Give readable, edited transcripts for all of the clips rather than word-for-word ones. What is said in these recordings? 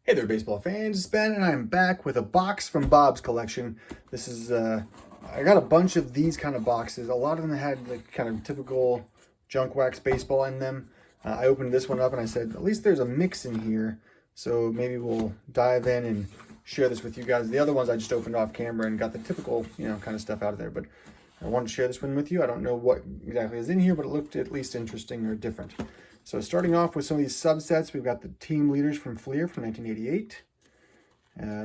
Hey there, baseball fans. It's Ben, and I'm back with a box from Bob's collection. This is, I got a bunch of these kind of boxes. A lot of them had like kind of typical junk wax baseball in them. I opened this one up and I said, at least there's a mix in here. So maybe we'll dive in and share this with you guys. The other ones I just opened off camera and got the typical, kind of stuff out of there. But I wanted to share this one with you. I don't know what exactly is in here, but it looked at least interesting or different. So starting off with some of these subsets, we've got the team leaders from Fleer from 1988.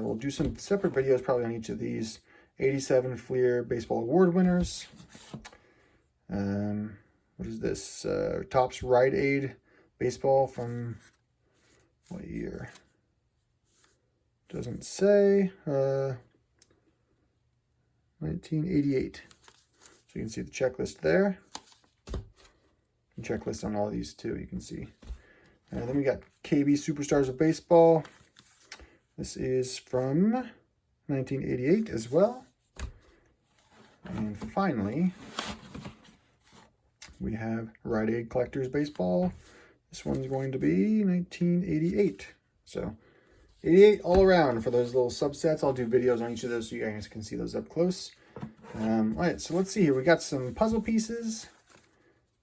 We'll do some separate videos probably on each of these. 87 Fleer Baseball Award winners. What is this? Topps Rite Aid Baseball from what year? Doesn't say. 1988. So you can see the checklist there. Checklist on all these too, you can see. And then we got KB Superstars of Baseball. This is from 1988 as well. And finally, we have Rite Aid Collectors Baseball. This one's going to be 1988. So 88 all around for those little subsets. I'll do videos on each of those so you guys can see those up close. All right, so let's see here. We got some puzzle pieces,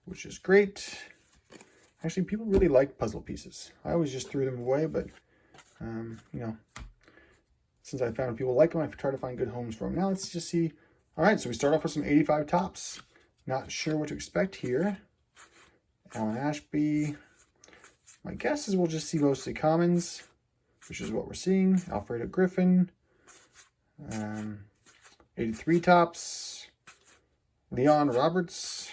which is great. Actually, people really like puzzle pieces. I always just threw them away, but, since I found people like them, I try to find good homes for them. Now let's just see. All right, so we start off with some 85 Topps. Not sure what to expect here. Alan Ashby. My guess is we'll just see mostly commons, which is what we're seeing. Alfredo Griffin. 83 Topps. Leon Roberts.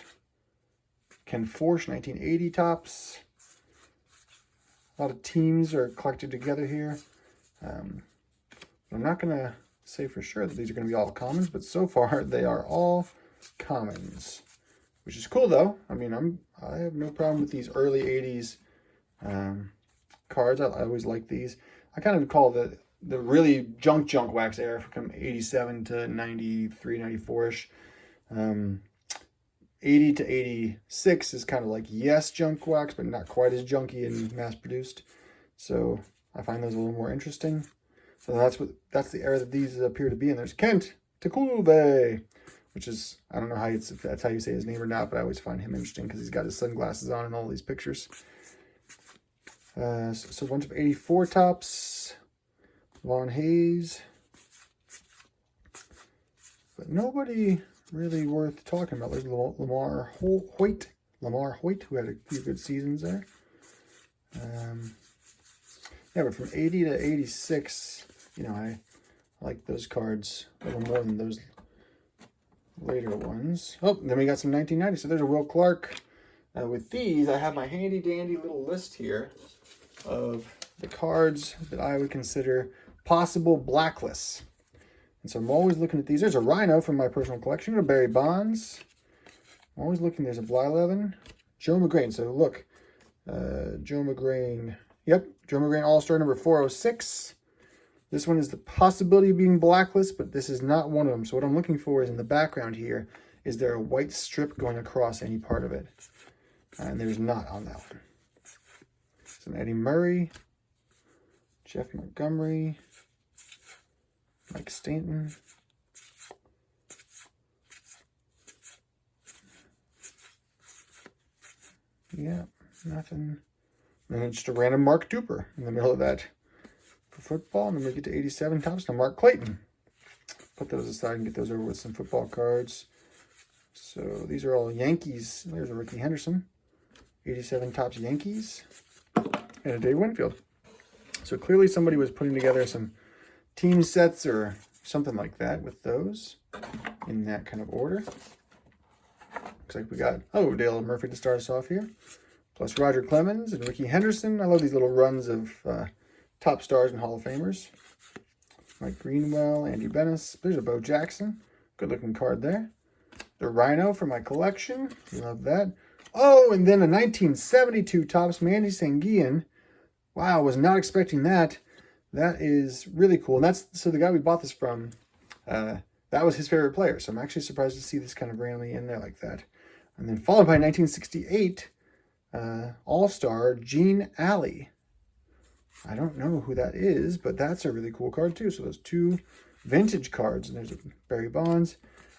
Ken Forsch, 1980 Topps. A lot of teams are collected together here. I'm not going to say for sure that these are going to be all commons, but so far they are all commons, which is cool though. I mean, I have no problem with these early 80s cards. I always like these. I kind of call the really junk wax era from 87 to 93, 94-ish. 80 to 86 is kind of like, yes, junk wax, but not quite as junky and mass produced. So I find those a little more interesting. So that's the era that these appear to be in. There's Kent Tekulve, which is, I don't know if that's how you say his name or not, but I always find him interesting because he's got his sunglasses on in all these pictures. So a bunch of 84 Topps, Von Hayes, but nobody really worth talking about. There's Lamar Hoyt, who had a few good seasons there. Yeah, but from 80 to 86, I like those cards a little more than those later ones. Oh, then we got some 1990. So there's a Will Clark. With these, I have my handy dandy little list here of the cards that I would consider possible blacklists. And so I'm always looking at these. There's a Rhino from my personal collection, a Barry Bonds. I'm always looking. There's a Blyleven, Joe Magrane. So look, Joe Magrane. Yep, Joe Magrane All-Star number 406. This one is the possibility of being blacklist, but this is not one of them. So what I'm looking for is in the background here, is there a white strip going across any part of it? And there's not on that one. Some Eddie Murray, Jeff Montgomery, Mike Stanton. Yeah, nothing. And then just a random Mark Duper in the middle of that for football. And then we get to 87 Topps. Now Mark Clayton. Put those aside and get those over with some football cards. So these are all Yankees. There's a Ricky Henderson. 87 Topps Yankees. And a Dave Winfield. So clearly somebody was putting together some team sets or something like that with those in that kind of order. Looks like we got, Dale Murphy to start us off here. Plus Roger Clemens and Ricky Henderson. I love these little runs of top stars and Hall of Famers. Mike Greenwell, Andy Bennis. There's a Bo Jackson. Good looking card there. The Rhino for my collection. Love that. Oh, and then a 1972 Topps Manny Sanguillen. Wow, was not expecting that. That is really cool. And so the guy we bought this from, that was his favorite player. So I'm actually surprised to see this kind of randomly in there like that. And then followed by 1968 All-Star Gene Alley. I don't know who that is, but that's a really cool card too. So those 2 vintage cards, and there's a Barry Bonds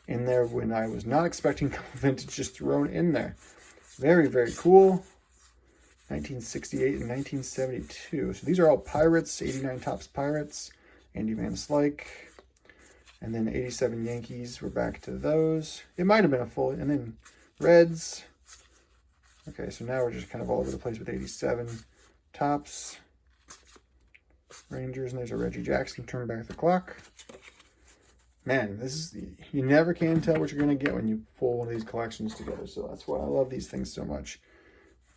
in there when I was not expecting vintage just thrown in there. Very, very cool. 1968 and 1972. So these are all Pirates, 89 Topps Pirates, Andy Van Slyke. And then 87 Yankees, we're back to those. It might have been a full, and then Reds. Okay, so now we're just kind of all over the place with 87 Topps. Rangers, and there's a Reggie Jackson, turn back the clock. Man, this is, you never can tell what you're going to get when you pull one of these collections together. So that's why I love these things so much.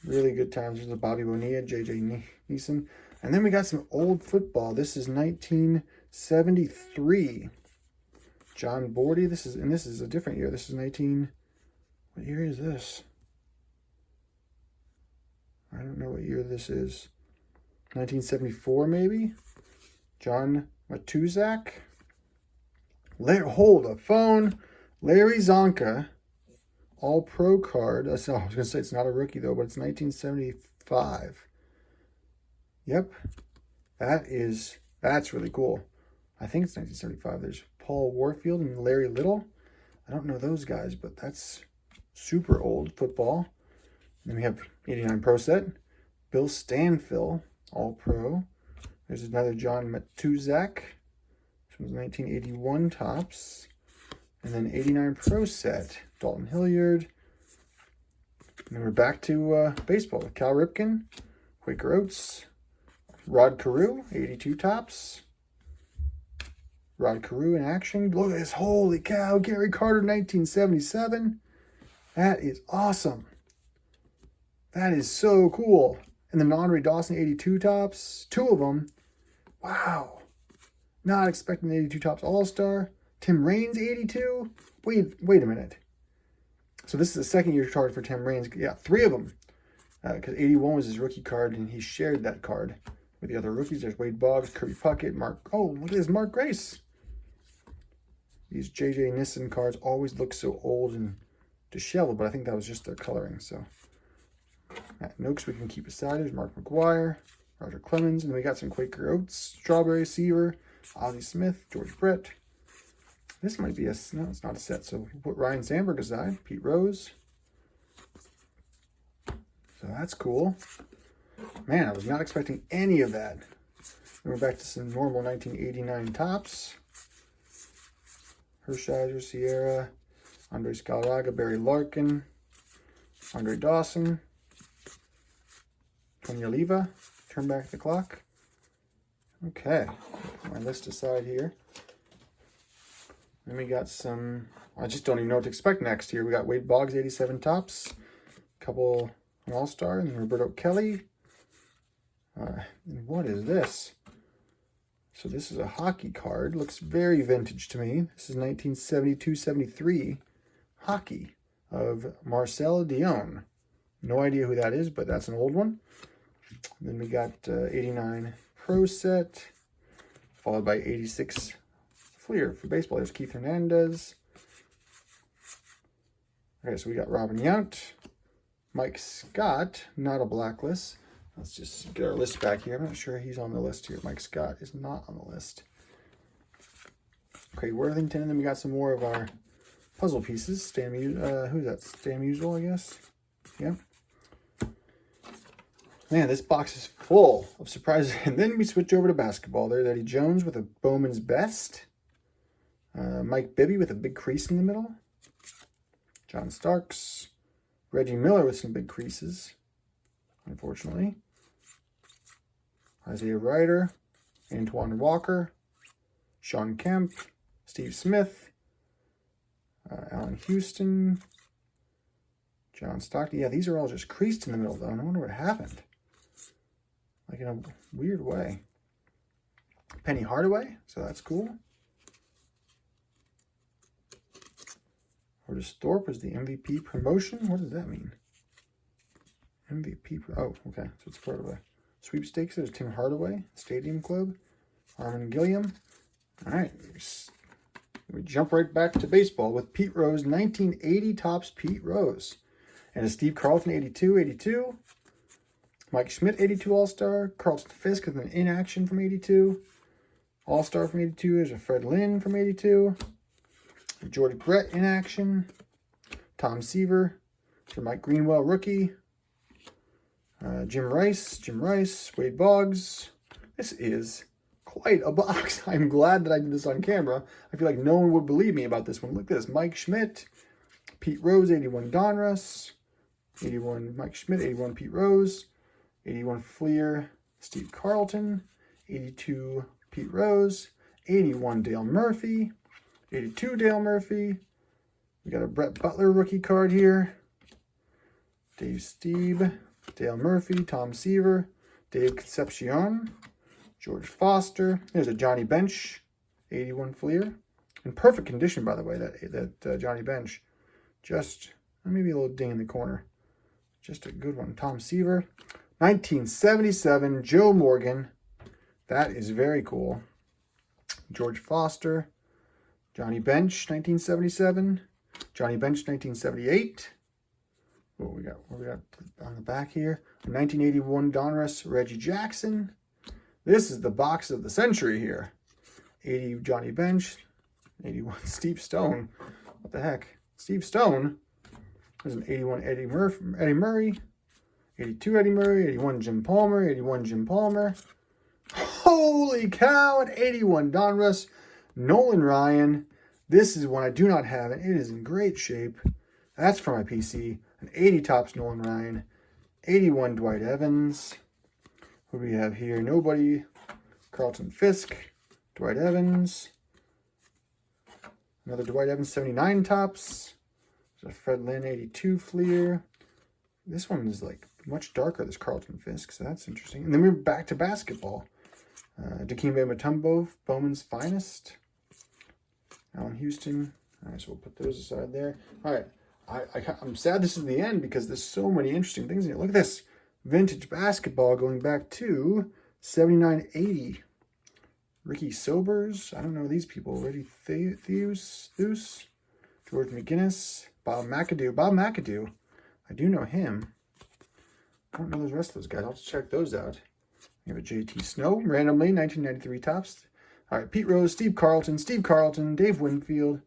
Really good times. There's a Bobby Bonilla, J.J. Neeson. And then we got some old football. This is 1973. John Bordy. This is a different year. This is what year is this? I don't know what year this is. 1974 maybe? John Matuzak. Hold a phone. Larry Zonka. All-Pro card. I was going to say it's not a rookie, though, but it's 1975. Yep. That's really cool. I think it's 1975. There's Paul Warfield and Larry Little. I don't know those guys, but that's super old football. And then we have 89 Pro Set. Bill Stanfill, All-Pro. There's another John Matuzak. This was 1981 Topps. And then 89 Pro Set. Dalton Hilliard. And then we're back to baseball with Cal Ripken, Quaker Oats, Rod Carew, 82 Topps. Rod Carew in action. Look at this. Holy cow. Gary Carter, 1977. That is awesome. That is so cool. And then Andre Dawson, 82 Topps. 2 of them. Wow. Not expecting the 82 Topps All-Star. Tim Raines, 82. Wait a minute. So this is the second year card for Tim Raines. Yeah, 3 of them. Because 81 was his rookie card, and he shared that card with the other rookies. There's Wade Boggs, Kirby Puckett, look at this, Mark Grace. These J.J. Nissen cards always look so old and disheveled, but I think that was just their coloring. So Matt Noakes we can keep aside. There's Mark McGuire, Roger Clemens, and then we got some Quaker Oats, Strawberry Seaver, Ozzie Smith, George Brett. This might be no, it's not a set. So we'll put Ryan Sandberg aside, Pete Rose. So that's cool. Man, I was not expecting any of that. Then we're back to some normal 1989 Topps. Hershiser, Sierra, Andres Galarraga, Barry Larkin, Andre Dawson, Tony Oliva, turn back the clock. Okay, put my list aside here. Then we got some, I just don't even know what to expect next here. We got Wade Boggs, 87 Topps, a couple All-Star, and Roberto Kelly. And what is this? So this is a hockey card. Looks very vintage to me. This is 1972-73 hockey of Marcel Dion. No idea who that is, but that's an old one. And then we got 89 Pro Set, followed by 86 Fleer for baseball. There's Keith Hernandez. Okay, so we got Robin Yount, Mike Scott, not a blacklist. Let's just get our list back here. I'm not sure he's on the list here. Mike Scott is not on the list. Craig Worthington, and then we got some more of our puzzle pieces. Who's that? Stan Musial, I guess. Yeah. Man, this box is full of surprises. And then we switch over to basketball. There's Eddie Jones with a Bowman's Best. Mike Bibby with a big crease in the middle. John Starks. Reggie Miller with some big creases, unfortunately. Isaiah Ryder, Antoine Walker, Sean Kemp, Steve Smith, Allen Houston, John Stockton. Yeah, these are all just creased in the middle, though. And I wonder what happened. Like in a weird way. Penny Hardaway, so that's cool. Otis Thorpe was the MVP promotion. What does that mean? MVP. Oh, okay. So it's part of a sweepstakes. There's Tim Hardaway, Stadium Club, Armin Gilliam. All right. We jump right back to baseball with Pete Rose, 1980 Topps Pete Rose. And a Steve Carlton, 82. Mike Schmidt, 82 All-Star. Carlton Fisk with an in-action from 82. All-Star from 82. There's a Fred Lynn from 82. George Brett in action. Tom Seaver. For Mike Greenwell, rookie. Jim Rice. Wade Boggs. This is quite a box. I'm glad that I did this on camera. I feel like no one would believe me about this one. Look at this. Mike Schmidt. Pete Rose, 81 Donruss. 81 Mike Schmidt, 81 Pete Rose. 81 Fleer, Steve Carlton. 82 Pete Rose. 81 Dale Murphy. 82 Dale Murphy. We got a Brett Butler rookie card here. Dave Steve. Dale Murphy. Tom Seaver. Dave Concepcion. George Foster. There's a Johnny Bench, 81 Fleer. In perfect condition, by the way, that Johnny Bench. Just maybe a little ding in the corner. Just a good one. Tom Seaver. 1977, Joe Morgan. That is very cool. George Foster. Johnny Bench, 1977. Johnny Bench, 1978. What we got on the back here? 1981 Donruss, Reggie Jackson. This is the box of the century here. 80 Johnny Bench. 81 Steve Stone. What the heck? Steve Stone. There's an 81 Eddie Murray. 82 Eddie Murray. 81 Jim Palmer. 81 Jim Palmer. Holy cow! An 81 Donruss. Nolan Ryan. This is one I do not have, and it is in great shape. That's for my PC. An 80 Topps Nolan Ryan. 81 Dwight Evans. What do we have here? Nobody. Carlton Fisk. Dwight Evans. Another Dwight Evans 79 Topps. There's a Fred Lynn 82 Fleer. This one is like much darker, this Carlton Fisk, so that's interesting. And then we're back to basketball. Dikembe Mutombo, Bowman's Finest. Allen Houston. All right, so we'll put those aside there. All right, I'm sad this is the end because there's so many interesting things in here. Look at this. Vintage basketball going back to 79-80. Ricky Sobers. I don't know these people. Reggie Theus. George McGinnis. Bob McAdoo. I do know him. I don't know the rest of those guys. I'll have to check those out. We have a JT Snow. Randomly, 1993 Topps. All right, Pete Rose, Steve Carlton, Dave Winfield.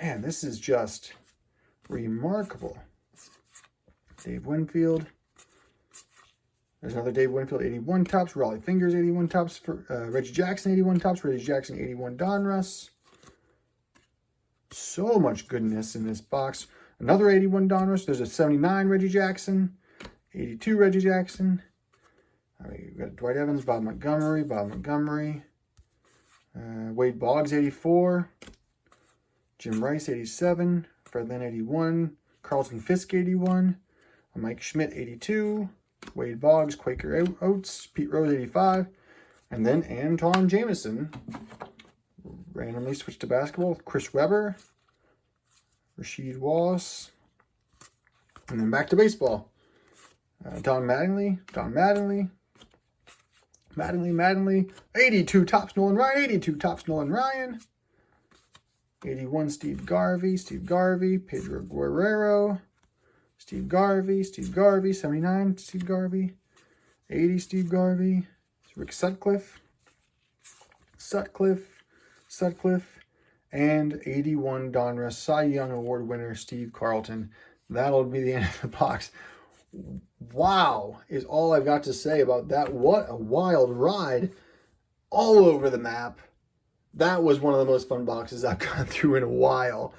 Man, this is just remarkable. Dave Winfield. There's another Dave Winfield, 81 Topps. Raleigh Fingers, 81 Topps. For Reggie Jackson, 81 Topps. Reggie Jackson, 81 Donruss. So much goodness in this box. Another 81 Donruss. There's a 79 Reggie Jackson. 82 Reggie Jackson. All right, we've got Dwight Evans, Bob Montgomery. Wade Boggs, 84. Jim Rice, 87. Fred Lynn, 81. Carlton Fisk, 81. Mike Schmidt, 82. Wade Boggs, Quaker Oats. Pete Rose, 85. And then Anton Jameson. Randomly switched to basketball with Chris Webber. Rasheed Wallace. And then back to baseball. Don Mattingly. 82 Topps Nolan Ryan. 81 Steve Garvey. Pedro Guerrero. Steve Garvey. 79 Steve Garvey. 80 Steve Garvey. Rick Sutcliffe. And 81 Donruss Cy Young Award winner Steve Carlton. That'll be the end of the box. Wow, is all I've got to say about that. What a wild ride all over the map. That was one of the most fun boxes I've gone through in a while.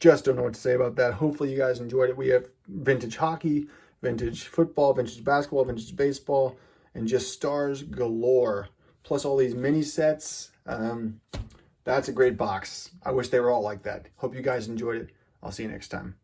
Just don't know what to say about that. Hopefully you guys enjoyed it. We have vintage hockey, vintage football, vintage basketball, vintage baseball, and just stars galore. Plus all these mini sets. That's a great box. I wish they were all like that. Hope you guys enjoyed it. I'll see you next time.